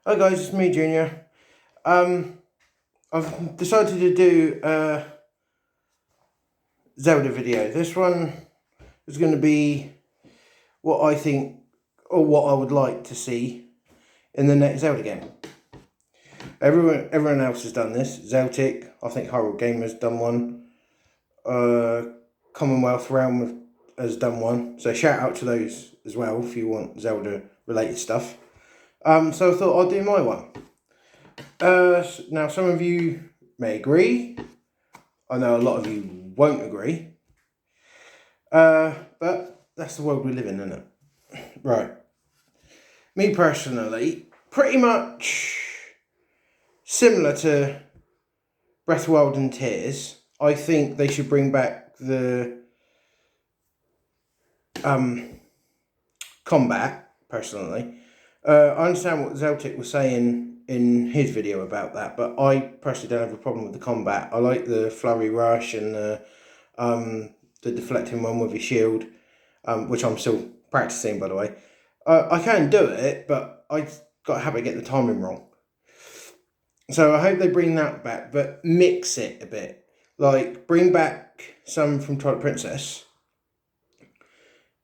Hi guys, it's me, Junior. I've decided to do a Zelda video. This one is going to be what I think or what I would like to see in the next Zelda game. Everyone else has done this. Zeltic, I think Hyrule Gamer's done one. Commonwealth Realm has done one. So shout out to those as well if you want Zelda related stuff. So I thought I'd do my one. Now, some of you may agree. I know a lot of you won't agree. But that's the world we live in, isn't it? Right. Me personally, pretty much similar to Breath of the Wild and Tears. I think they should bring back the combat, personally. I understand what Zeltic was saying in his video about that, but I personally don't have a problem with the combat. I like the flurry rush and the deflecting one with your shield, which I'm still practicing, by the way. I can do it, but I got a habit of getting the timing wrong. So I hope they bring that back, but mix it a bit. Like, bring back some from Twilight Princess,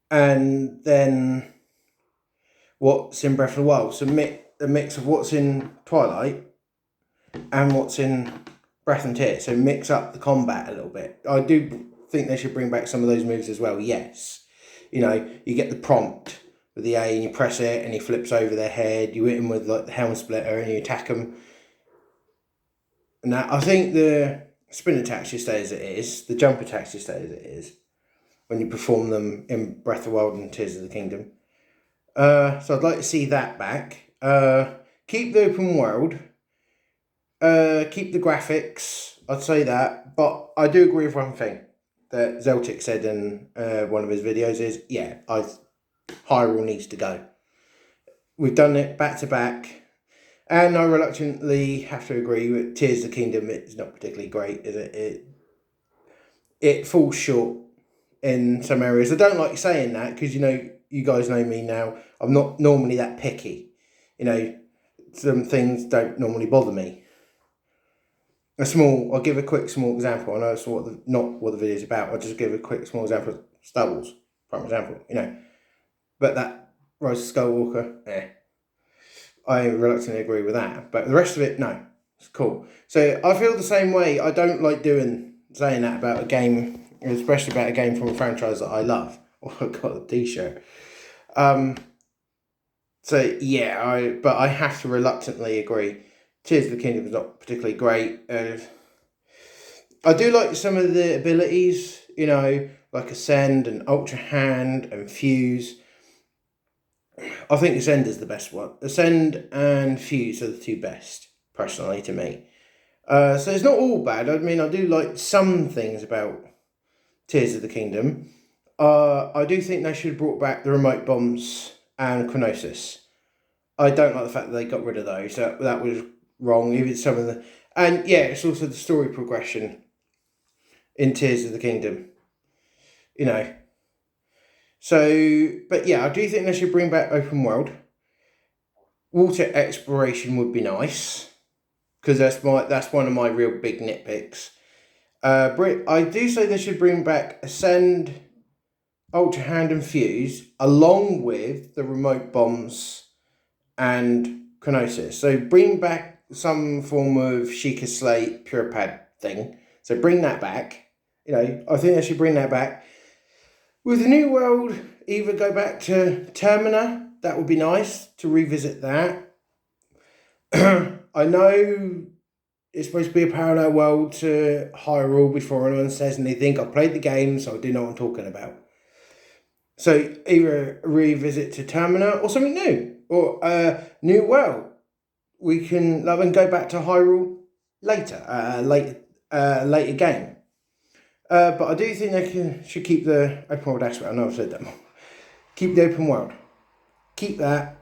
and then what's in Breath of the Wild. So a mix of what's in Twilight and what's in Breath and Tears. So mix up the combat a little bit. I do think they should bring back some of those moves as well, yes. You know, you get the prompt with the A and you press it and he flips over their head. You hit him with like the helm splitter and you attack them. Now, I think the spin attack should stay as it is. The jump attack should stay as it is when you perform them in Breath of the Wild and Tears of the Kingdom. So I'd like to see that back. Keep the open world. Keep the graphics. I'd say that. But I do agree with one thing that Zeltic said in one of his videos is, yeah, Hyrule needs to go. We've done it back to back. And I reluctantly have to agree with Tears of the Kingdom. It's not particularly great, is it? It falls short in some areas. I don't like saying that because, you know, you guys know me now. I'm not normally that picky. You know, some things don't normally bother me. I'll give a quick small example. I know it's not what the video is about. I'll just give a quick small example of Star Wars, prime example, you know. But that Rise of Skywalker, I reluctantly agree with that. But the rest of it, no. It's cool. So I feel the same way. I don't like saying that about a game, especially about a game from a franchise that I love. Oh, I got a t-shirt. So yeah, but I have to reluctantly agree. Tears of the Kingdom is not particularly great. I do like some of the abilities, you know, like Ascend and Ultra Hand and Fuse. I think Ascend is the best one. Ascend and Fuse are the two best, personally, to me. So it's not all bad. I mean, I do like some things about Tears of the Kingdom. I do think they should have brought back the remote bombs and Chronosis. I don't like the fact that they got rid of those. That was wrong. Even some of the... And yeah, it's also the story progression in Tears of the Kingdom. You know. So, but yeah, I do think they should bring back open world. Water exploration would be nice. Because that's one of my real big nitpicks. I do say they should bring back Ascend, Ultra Hand and Fuse, along with the remote bombs and Chronosis. So bring back some form of Sheikah Slate Pure Pad thing. So bring that back. You know, I think they should bring that back. With the new world, either go back to Termina. That would be nice to revisit that. I know it's supposed to be a parallel world to Hyrule before anyone says anything. I've played the game, so I do know what I'm talking about. So either revisit to Termina or something new. Or a new world. We can love and go back to Hyrule later. Later game. But I do think they should keep the open world aspect. I know I've said that more. Keep the open world. Keep that.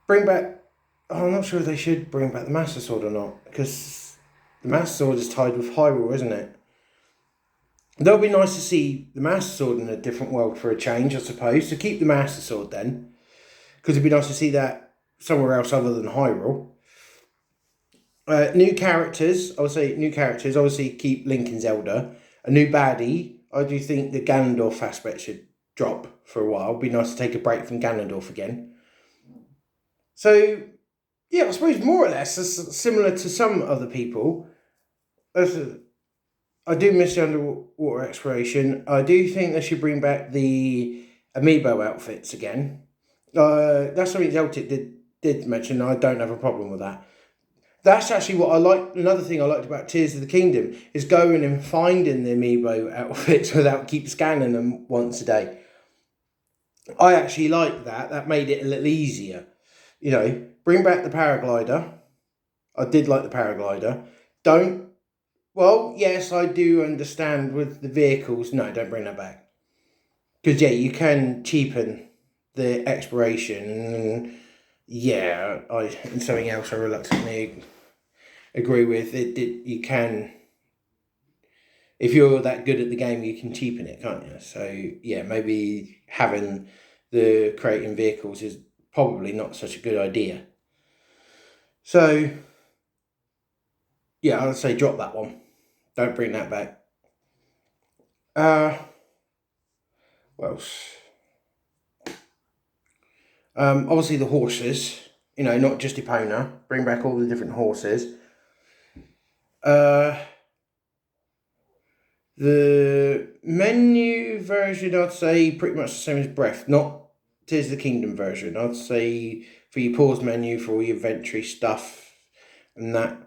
Bring back... Oh, I'm not sure if they should bring back the Master Sword or not. Because the Master Sword is tied with Hyrule, isn't it? That would be nice to see the Master Sword in a different world for a change, I suppose. So keep the Master Sword then, because it'd be nice to see that somewhere else other than Hyrule. New characters, I would say new characters. Obviously, keep Link and Zelda. A new baddie. I do think the Ganondorf aspect should drop for a while. It'd be nice to take a break from Ganondorf again. So, yeah, I suppose more or less similar to some other people. I do miss the underwater exploration. I do think they should bring back the amiibo outfits again. That's something Celtic did mention. I don't have a problem with that. That's actually what I like. Another thing I liked about Tears of the Kingdom is going and finding the amiibo outfits without keep scanning them once a day. I actually like that. That made it a little easier. You know, bring back the paraglider. I did like the paraglider. Don't. Well, yes, I do understand with the vehicles. No, don't bring that back. Because, yeah, you can cheapen the exploration. And, yeah, and something else I reluctantly agree with. You can, if you're that good at the game, you can cheapen it, can't you? So, yeah, maybe having the creating vehicles is probably not such a good idea. So, yeah, I'd say drop that one. Don't bring that back. What else? Obviously the horses. You know, not just Epona. Bring back all the different horses. The menu version, I'd say pretty much the same as Breath. Not Tears of the Kingdom version. I'd say for your pause menu, for all your inventory stuff and that.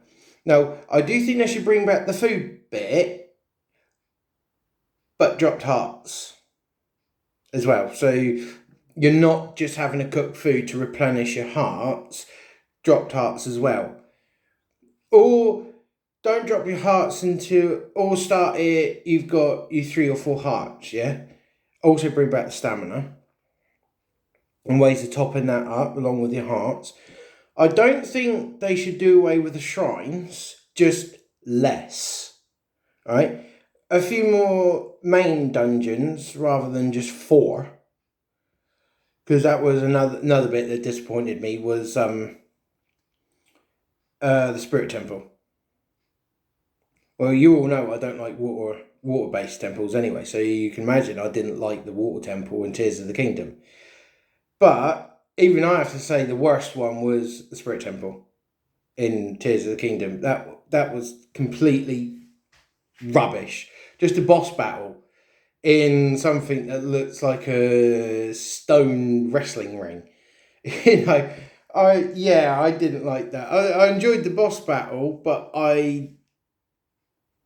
Now, I do think they should bring back the food bit, but dropped hearts as well. So you're not just having to cook food to replenish your hearts, dropped hearts as well. Or don't drop your hearts into, or start it, you've got you 3 or 4 hearts, yeah? Also bring back the stamina and ways of topping that up along with your hearts. I don't think they should do away with the shrines, just less, right? A few more main dungeons rather than just 4. Because that was another bit that disappointed me was the Spirit Temple. Well, you all know I don't like water-based temples anyway, so you can imagine I didn't like the water temple in Tears of the Kingdom. But even I have to say the worst one was the Spirit Temple in Tears of the Kingdom. That was completely rubbish. Just a boss battle in something that looks like a stone wrestling ring. You know, I didn't like that. I enjoyed the boss battle, but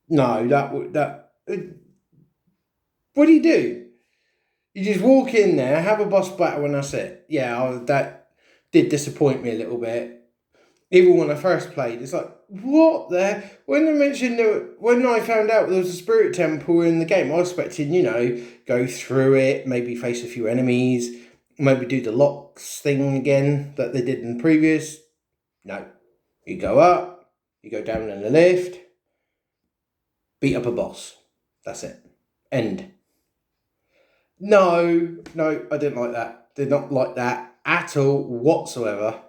no, what do you do? You just walk in there, have a boss battle, and that's it. Yeah, that did disappoint me a little bit. Even when I first played, it's like, what the? When when I found out there was a spirit temple in the game, I was expecting, go through it, maybe face a few enemies, maybe do the locks thing again that they did in the previous. No. You go up, you go down in the lift, beat up a boss. That's it. End. No, I didn't like that. Did not like that at all whatsoever.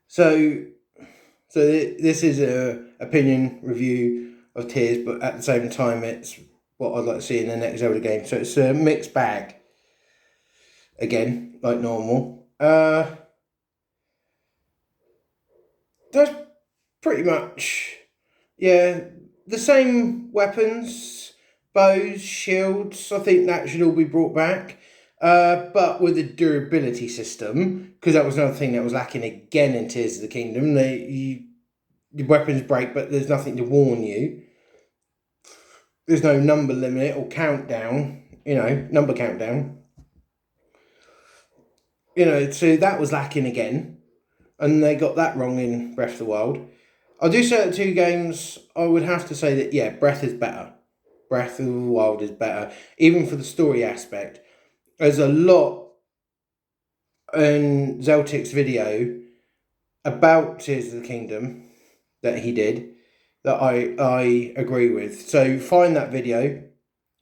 So this is a opinion review of Tears, but at the same time, it's what I'd like to see in the next Zelda game. So it's a mixed bag. Again, like normal. That's pretty much, yeah, the same weapons, bows, shields. I think that should all be brought back. But with a durability system, because that was another thing that was lacking again in Tears of the Kingdom. The weapons break, but there's nothing to warn you. There's no number limit or countdown, number countdown. So that was lacking again. And they got that wrong in Breath of the Wild. I do say the 2 games, I would have to say that, yeah, Breath is better. Breath of the Wild is better, even for the story aspect. There's a lot in Zeltic's video about Tears of the Kingdom that he did. that I agree with. So find that video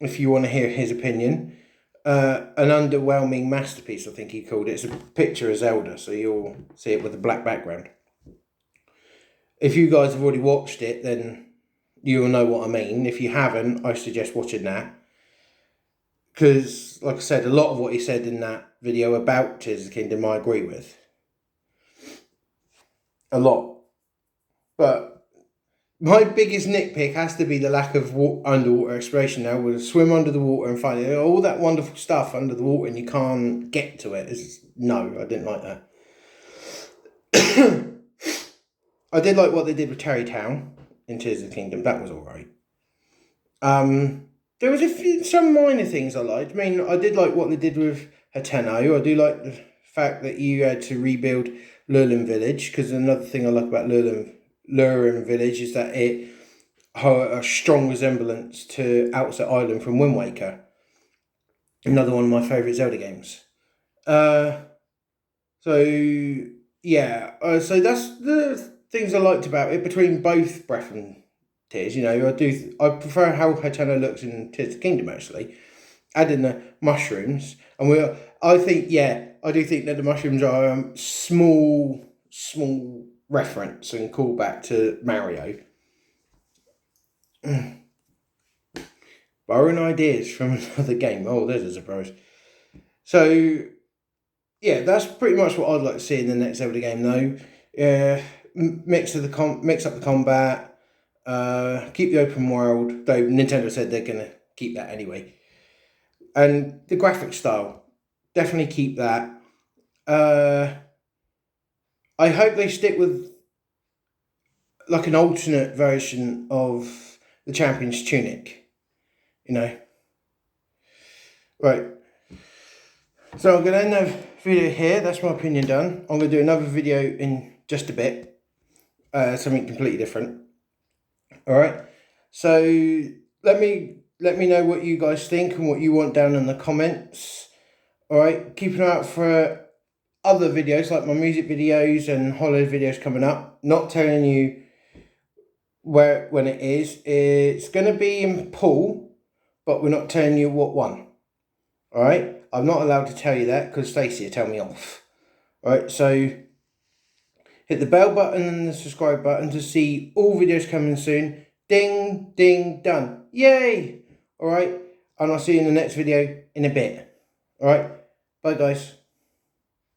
if you want to hear his opinion. An underwhelming masterpiece, I think he called it. It's a picture of Zelda, so you'll see it with a black background. If you guys have already watched it, then you'll know what I mean. If you haven't, I suggest watching that. Because, like I said, a lot of what he said in that video about Tears of the Kingdom I agree with. A lot. But my biggest nitpick has to be the lack of underwater exploration now. We'll swim under the water and find all that wonderful stuff under the water and you can't get to it. No, I didn't like that. I did like what they did with Terrytown in Tears of the Kingdom. That was alright. There was some minor things I liked. I mean, I did like what they did with Hateno. I do like the fact that you had to rebuild Lurlin Village, because another thing I like about Lurlin Village is that it had a strong resemblance to Outset Island from Wind Waker. Another one of my favourite Zelda games. So that's the things I liked about it between both Breath and Tears. I prefer how Hateno looks in Tears of the Kingdom, actually. Add in the mushrooms, and I do think that the mushrooms are a small reference and callback to Mario. Borrowing ideas from another game. Oh, there's a surprise. So, yeah, that's pretty much what I'd like to see in the next Zelda game, though. Mix up the combat. Keep the open world, though Nintendo said they're going to keep that anyway. And the graphic style, definitely keep that. I hope they stick with like an alternate version of the Champion's Tunic, Right. So I'm going to end the video here. That's my opinion done. I'm going to do another video in just a bit. Something completely different. Alright. So let me know what you guys think and what you want down in the comments. Alright. Keep an eye out for other videos like my music videos and holiday videos coming up. Not telling you when it is. It's going to be in Poole, but we're not telling you what one. Alright. I'm not allowed to tell you that because Stacey will tell me off. Alright, so hit the bell button and the subscribe button to see all videos coming soon. Ding, ding, done. Yay! Alright, and I'll see you in the next video in a bit. Alright, bye guys.